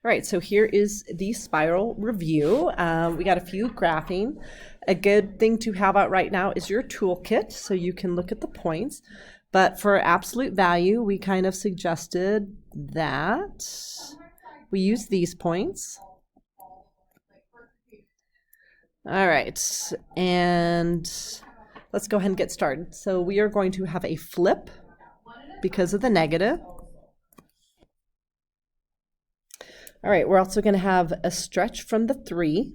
All right, so here is the spiral review. We got a few graphing. A good thing to have out right now is your toolkit, so you can look at the points. But for absolute value, we kind of suggested that we use these points. All right, and let's go ahead and get started. So we are going to have a flip because of the negative. All right, we're also going to have a stretch from the 3.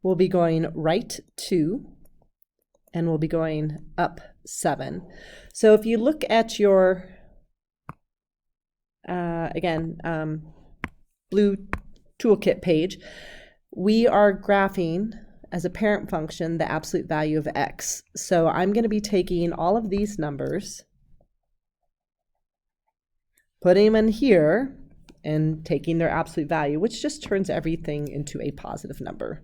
We'll be going right 2, and we'll be going up 7. So if you look at your, blue toolkit page, we are graphing as a parent function the absolute value of x. So I'm going to be taking all of these numbers, putting them in here, and taking their absolute value, which just turns everything into a positive number.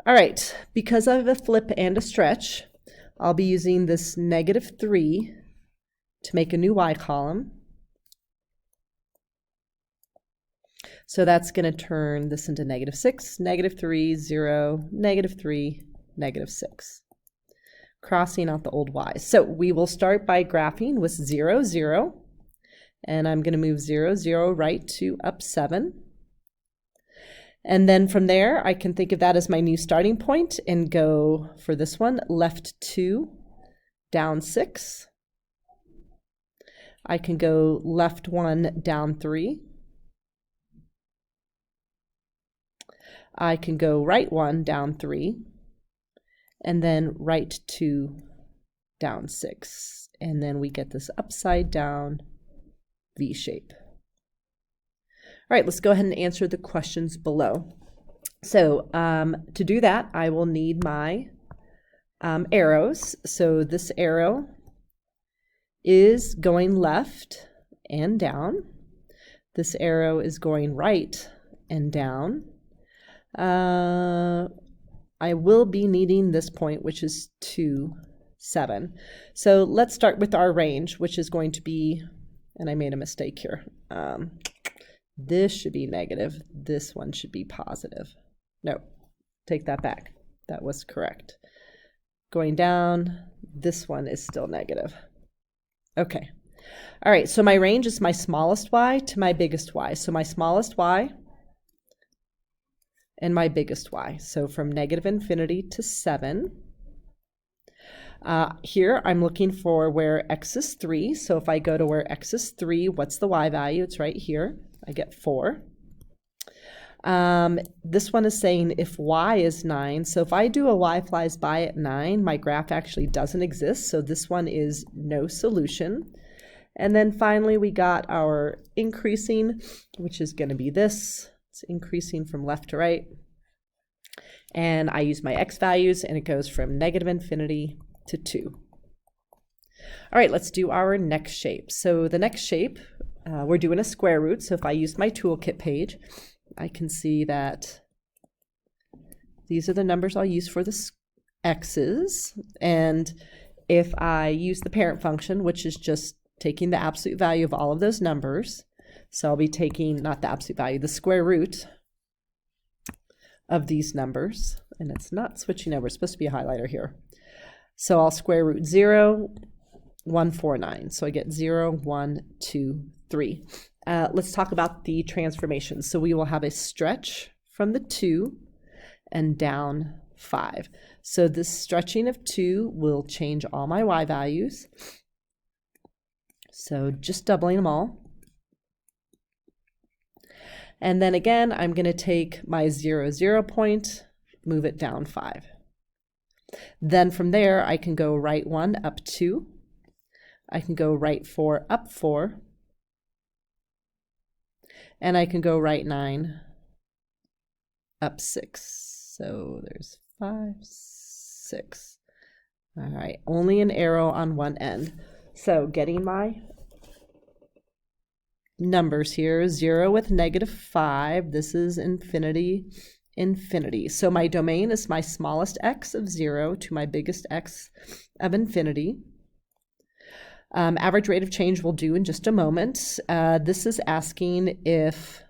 All right, because I have a flip and a stretch, I'll be using this -3 to make a new y column. So that's going to turn this into -6, -3, 0, -3, -6, crossing out the old y's. So we will start by graphing with 0, 0. And I'm going to move 0, 0 right to up 7. And then from there, I can think of that as my new starting point and go for this one, left 2, down 6. I can go left 1, down 3. I can go right 1, down 3. And then right 2, down 6. And then we get this upside down V shape. All right, let's go ahead and answer the questions below. So to do that, I will need my arrows. So this arrow is going left and down. This arrow is going right and down. I will be needing this point, which is 2, 7. So let's start with our range, which is going to be, and I made a mistake here. This should be negative. This one should be positive. No, take that back. That was correct. Going down, this one is still negative. Okay. All right, so my range is my smallest y to my biggest y. So my smallest y and my biggest y. So from -infinity to 7. Here I'm looking for where x is 3. So if I go to where x is 3, what's the y value? It's right here. I get 4. This one is saying if y is 9. So if I do a y flies by at 9, my graph actually doesn't exist. So this one is no solution. And then finally we got our increasing, which is going to be this. It's increasing from left to right. And I use my x values, and it goes from -infinity to 2. All right, let's do our next shape. So the next shape, we're doing a square root. So if I use my toolkit page, I can see that these are the numbers I'll use for the x's. And if I use the parent function, which is just taking the absolute value of all of those numbers, so I'll be taking, not the absolute value, the square root of these numbers. And it's not switching over. It's supposed to be a highlighter here. So I'll square root 0, 1, 4, 9. So I get 0, 1, 2, 3. Let's talk about the transformations. So we will have a stretch from the 2 and down 5. So this stretching of 2 will change all my y values. So just doubling them all. And then again, I'm going to take my 0, 0 point, move it down 5. Then from there, I can go right 1, up 2. I can go right 4, up 4. And I can go right 9, up 6. So there's 5, 6. All right, only an arrow on one end. So getting my numbers here, 0 with -5. This is infinity, infinity. So my domain is my smallest x of 0 to my biggest x of infinity. Average rate of change we'll do in just a moment. This is asking if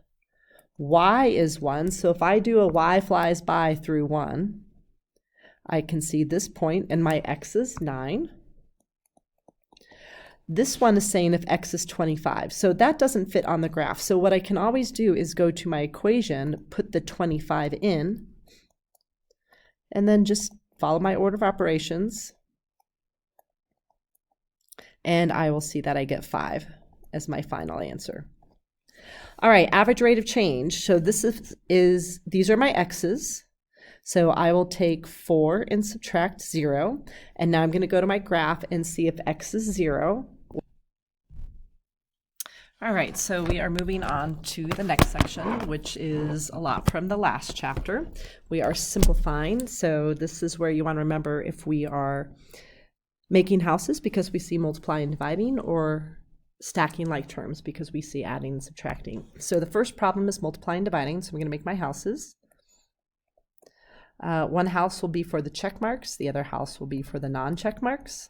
y is 1. So if I do a y flies by through 1, I can see this point, and my x is 9. This one is saying if x is 25. So that doesn't fit on the graph. So what I can always do is go to my equation, put the 25 in, and then just follow my order of operations. And I will see that I get 5 as my final answer. All right, average rate of change. So this is these are my x's. So I will take 4 and subtract 0. And now I'm going to go to my graph and see if x is 0. All right, so we are moving on to the next section, which is a lot from the last chapter. We are simplifying. So this is where you want to remember if we are making houses because we see multiplying and dividing, or stacking like terms because we see adding and subtracting. So the first problem is multiplying and dividing. So I'm going to make my houses. One house will be for the check marks. The other house will be for the non-check marks.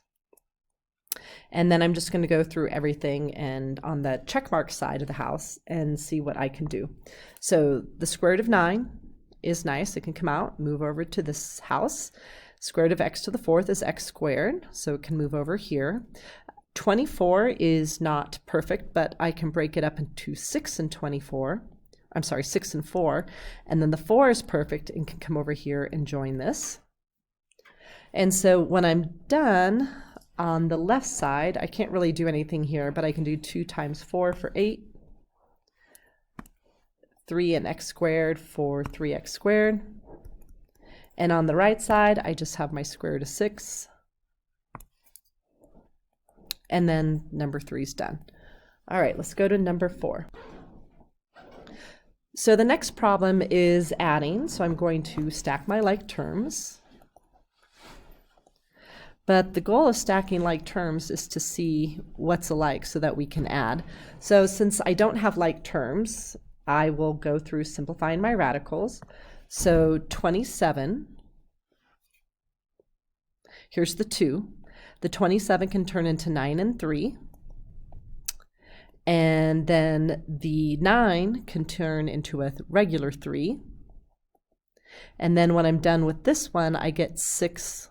And then I'm just going to go through everything and on the check mark side of the house and see what I can do. So the square root of 9 is nice. It can come out, move over to this house. Square root of x to the 4th is x squared, so it can move over here. 24 is not perfect, but I can break it up into 6 and 24. I'm sorry, 6 and 4. And then the 4 is perfect and can come over here and join this. And so when I'm done, on the left side, I can't really do anything here, but I can do 2 times 4 for 8. 3 and x squared for 3x squared. And on the right side, I just have my square root of 6. And then number 3 is done. All right, let's go to number 4. So the next problem is adding. So I'm going to stack my like terms. But the goal of stacking like terms is to see what's alike so that we can add. So since I don't have like terms, I will go through simplifying my radicals. So 27, here's the 2. The 27 can turn into 9 and 3. And then the 9 can turn into a regular 3. And then when I'm done with this one, I get 6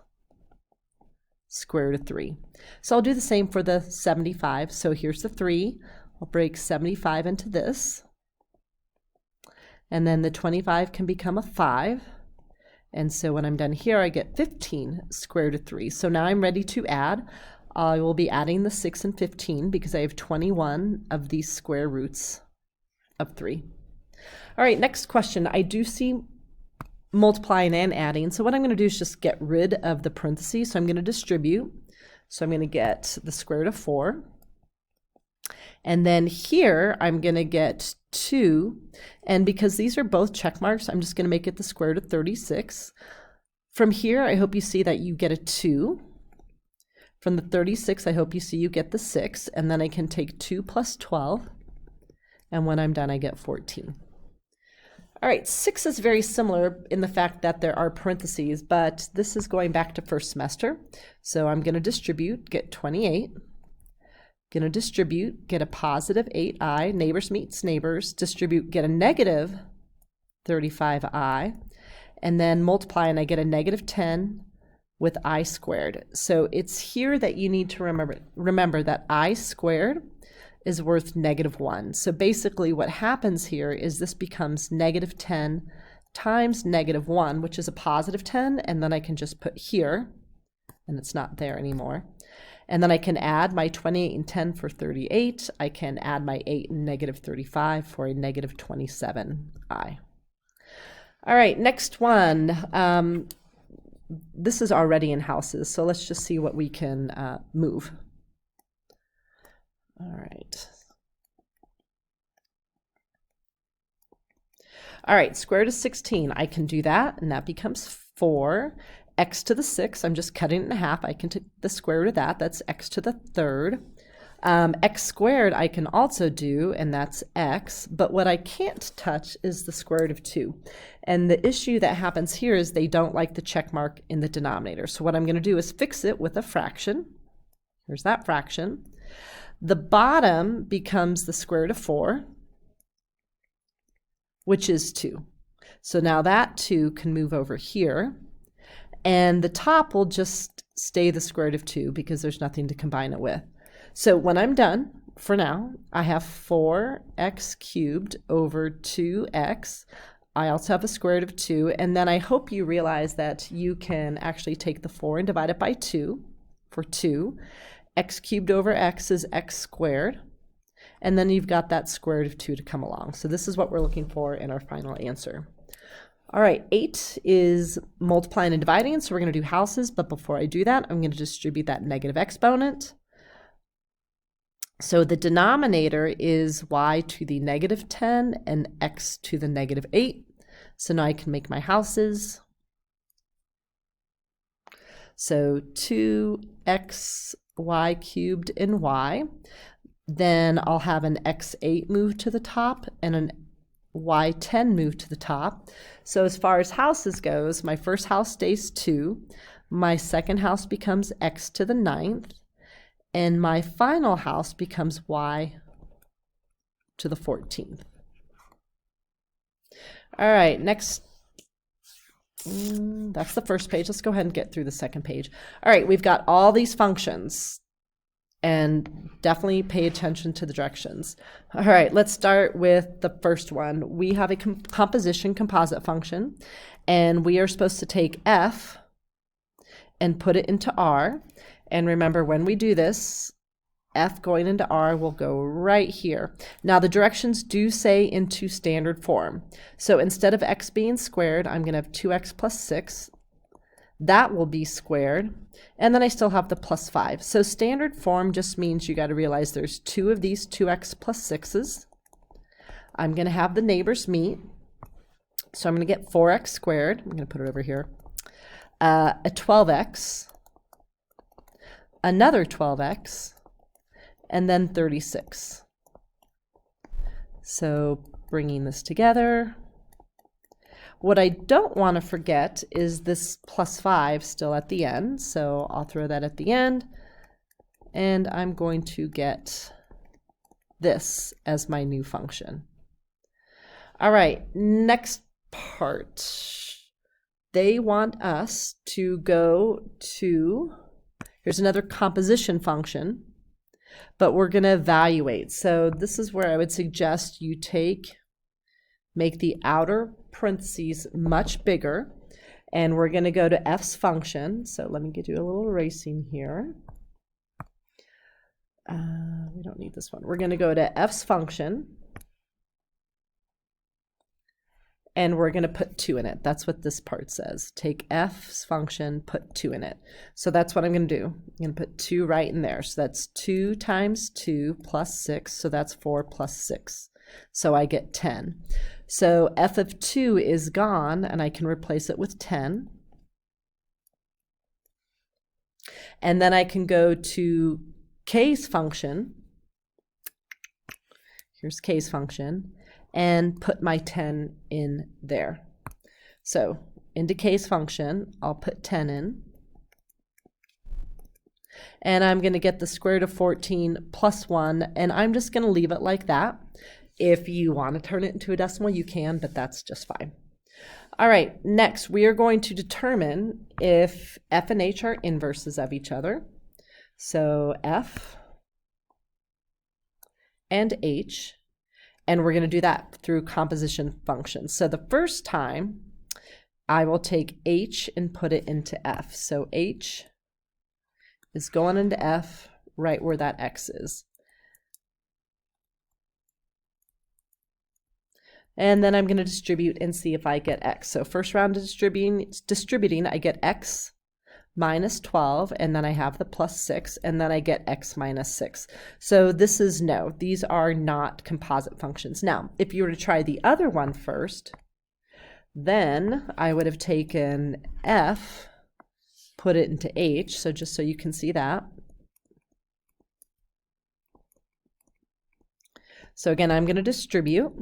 square root of 3. So I'll do the same for the 75. So here's the 3. I'll break 75 into this. And then the 25 can become a 5. And so when I'm done here, I get 15 square root of 3. So now I'm ready to add. I will be adding the 6 and 15 because I have 21 of these square roots of 3. All right, next question. I do see multiplying and adding. So what I'm going to do is just get rid of the parentheses. So I'm going to distribute. So I'm going to get the square root of 4. And then here I'm going to get 2. And because these are both check marks, I'm just going to make it the square root of 36. From here, I hope you see that you get a 2. From the 36, I hope you see you get the 6. And then I can take 2 plus 12. And when I'm done, I get 14. All right, 6 is very similar in the fact that there are parentheses, but this is going back to first semester. So I'm going to distribute, get 28. Going to distribute, get a positive 8i, neighbors meets neighbors, distribute, get a negative 35i, and then multiply and I get a negative 10 with I squared. So it's here that you need to remember that I squared is worth negative 1. So basically what happens here is this becomes negative 10 times negative 1, which is a positive 10, and then I can just put here, and it's not there anymore. And then I can add my 28 and 10 for 38. I can add my 8 and negative 35 for a negative 27i. All right, next one. This is already in houses, so let's just see what we can move. All right. All right, square root of 16. I can do that, and that becomes 4. X to the 6, I'm just cutting it in half. I can take the square root of that. That's x to the 3rd. X squared I can also do, and that's x. But what I can't touch is the square root of 2. And the issue that happens here is they don't like the check mark in the denominator. So what I'm going to do is fix it with a fraction. Here's that fraction. The bottom becomes the square root of 4, which is 2. So now that 2 can move over here, and the top will just stay the square root of 2 because there's nothing to combine it with. So when I'm done, for now, I have 4x cubed over 2x. I also have a square root of 2, and then I hope you realize that you can actually take the 4 and divide it by 2 for 2. X cubed over x is x squared, and then you've got that square root of 2 to come along. So this is what we're looking for in our final answer. All right, 8 is multiplying and dividing, so we're going to do houses, but before I do that, I'm going to distribute that negative exponent. So the denominator is y to the negative 10 and x to the negative 8. So now I can make my houses. So 2xy cubed in y. Then I'll have an x8 move to the top and an y10 move to the top. So as far as houses goes, my first house stays 2. My second house becomes x to the 9th. And my final house becomes y to the 14th. All right, next, that's the first page. Let's go ahead and get through the second page. All right, we've got all these functions, and definitely pay attention to the directions. All right, let's start with the first one. We have a composition composite function, and we are supposed to take f and put it into r. And remember, when we do this, f going into r will go right here. Now, the directions do say into standard form. So instead of x being squared, I'm going to have 2x plus 6. That will be squared. And then I still have the plus 5. So standard form just means you got to realize there's 2 of these 2x plus 6's. I'm going to have the neighbors meet. So I'm going to get 4x squared. I'm going to put it over here. A 12x. Another 12x, and then 36. So bringing this together. What I don't want to forget is this plus 5 still at the end, so I'll throw that at the end, and I'm going to get this as my new function. All right, next part. They want us to go to, here's another composition function, but we're going to evaluate. So this is where I would suggest you make the outer parentheses much bigger, and we're going to go to f's function. So let me do a little erasing here. We don't need this one. We're going to go to f's function, and we're going to put 2 in it. That's what this part says. Take f's function, put 2 in it. So that's what I'm going to do. I'm going to put 2 right in there. So that's 2 times 2 plus 6. So that's 4 plus 6. So I get 10. So f of 2 is gone, and I can replace it with 10. And then I can go to k's function. Here's k's function. And put my 10 in there. So into k's function, I'll put 10 in. And I'm going to get the square root of 14 plus 1, and I'm just going to leave it like that. If you want to turn it into a decimal, you can, but that's just fine. All right, next we are going to determine if f and h are inverses of each other. So f and h. And we're going to do that through composition functions. So the first time, I will take h and put it into f. So h is going into f right where that x is. And then I'm going to distribute and see if I get x. So first round of distributing, I get x minus 12, and then I have the plus 6, and then I get x minus 6. So this is no, these are not composite functions. Now, if you were to try the other one first, then I would have taken f, put it into h, so just so you can see that. So again, I'm going to distribute.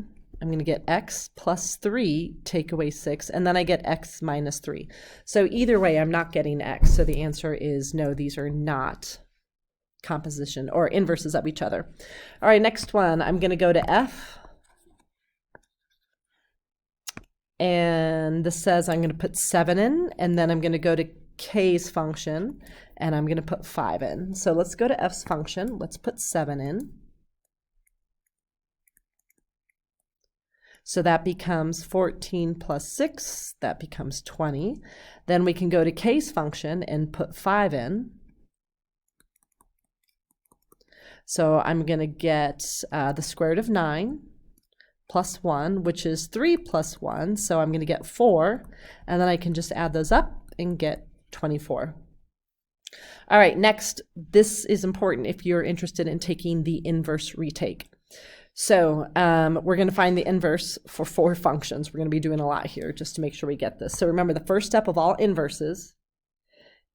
I'm going to get x plus 3, take away 6, and then I get x minus 3. So either way, I'm not getting x. So the answer is no, these are not composition or inverses of each other. All right, next one, I'm going to go to F. And this says I'm going to put 7 in, and then I'm going to go to K's function, and I'm going to put 5 in. So let's go to F's function. Let's put 7 in. So that becomes 14 plus 6. That becomes 20. Then we can go to K's function and put 5 in. So I'm going to get the square root of 9 plus 1, which is 3 plus 1. So I'm going to get 4. And then I can just add those up and get 24. All right, next, this is important if you're interested in taking the inverse retake. So we're going to find the inverse for 4 functions. We're going to be doing a lot here just to make sure we get this. So remember, the first step of all inverses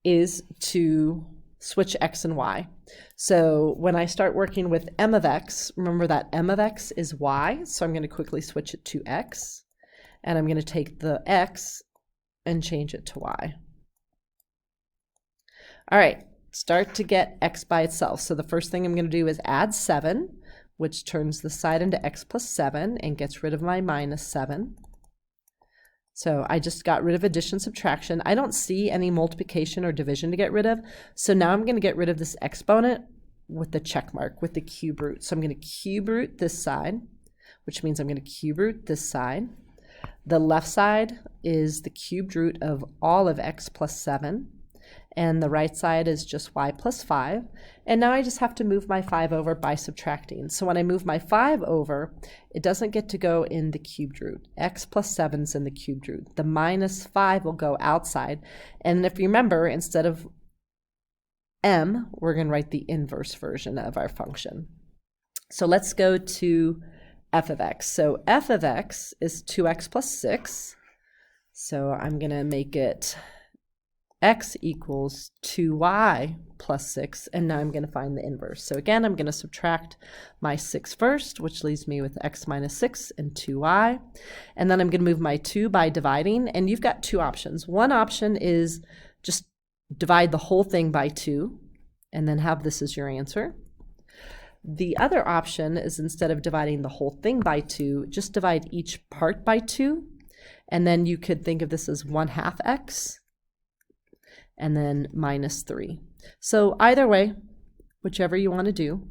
is to switch x and y. So when I start working with m of x, remember that m of x is y. So I'm going to quickly switch it to x. And I'm going to take the x and change it to y. All right, start to get x by itself. So the first thing I'm going to do is add 7, which turns the side into x plus 7 and gets rid of my minus 7. So I just got rid of addition, subtraction. I don't see any multiplication or division to get rid of. So now I'm going to get rid of this exponent with the check mark, with the cube root. So I'm going to cube root this side, which means I'm going to cube root this side. The left side is the cubed root of all of x plus 7. And the right side is just y plus 5. And now I just have to move my 5 over by subtracting. So when I move my 5 over, it doesn't get to go in the cubed root. X plus 7 is in the cubed root. The minus 5 will go outside. And if you remember, instead of m, we're going to write the inverse version of our function. So let's go to f of x. So f of x is 2x plus 6. So I'm going to make it x equals 2y plus 6, and now I'm going to find the inverse. So again, I'm going to subtract my 6 first, which leaves me with x minus 6 and 2y. And then I'm going to move my 2 by dividing, and you've got 2 options. One option is just divide the whole thing by 2, and then have this as your answer. The other option is, instead of dividing the whole thing by 2, just divide each part by 2, and then you could think of this as 1/2 x, and then minus 3. So either way, whichever you want to do.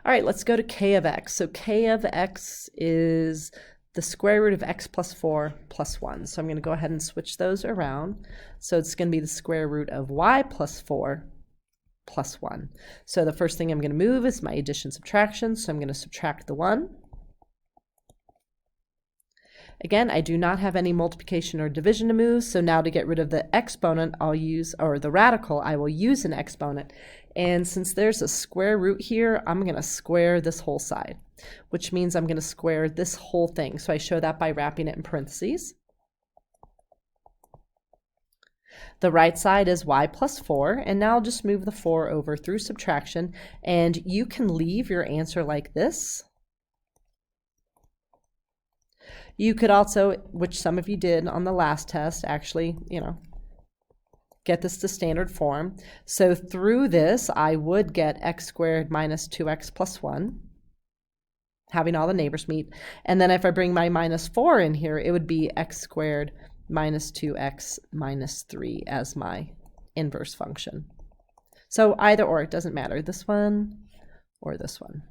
All right, let's go to k of x. So k of x is the square root of x plus 4 plus 1. So I'm going to go ahead and switch those around. So it's going to be the square root of y plus 4 plus 1. So the first thing I'm going to move is my addition, subtraction. So I'm going to subtract the 1. Again, I do not have any multiplication or division to move, so now to get rid of the exponent, I'll use, or the radical, I will use an exponent. And since there's a square root here, I'm going to square this whole side, which means I'm going to square this whole thing. So I show that by wrapping it in parentheses. The right side is y plus 4, and now I'll just move the 4 over through subtraction, and you can leave your answer like this. You could also, which some of you did on the last test, actually, get this to standard form. So through this, I would get x squared minus 2x plus 1, having all the neighbors meet. And then if I bring my minus 4 in here, it would be x squared minus 2x minus 3 as my inverse function. So either or, it doesn't matter, this one or this one.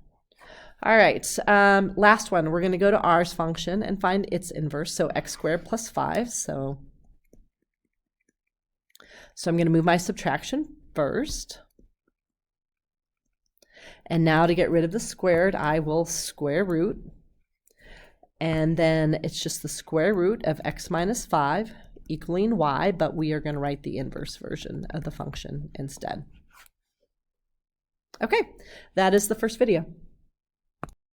All right, last one, we're going to go to r's function and find its inverse, so x squared plus 5. So I'm going to move my subtraction first. And now to get rid of the squared, I will square root. And then it's just the square root of x minus 5 equaling y, but we are going to write the inverse version of the function instead. Okay, that is the first video.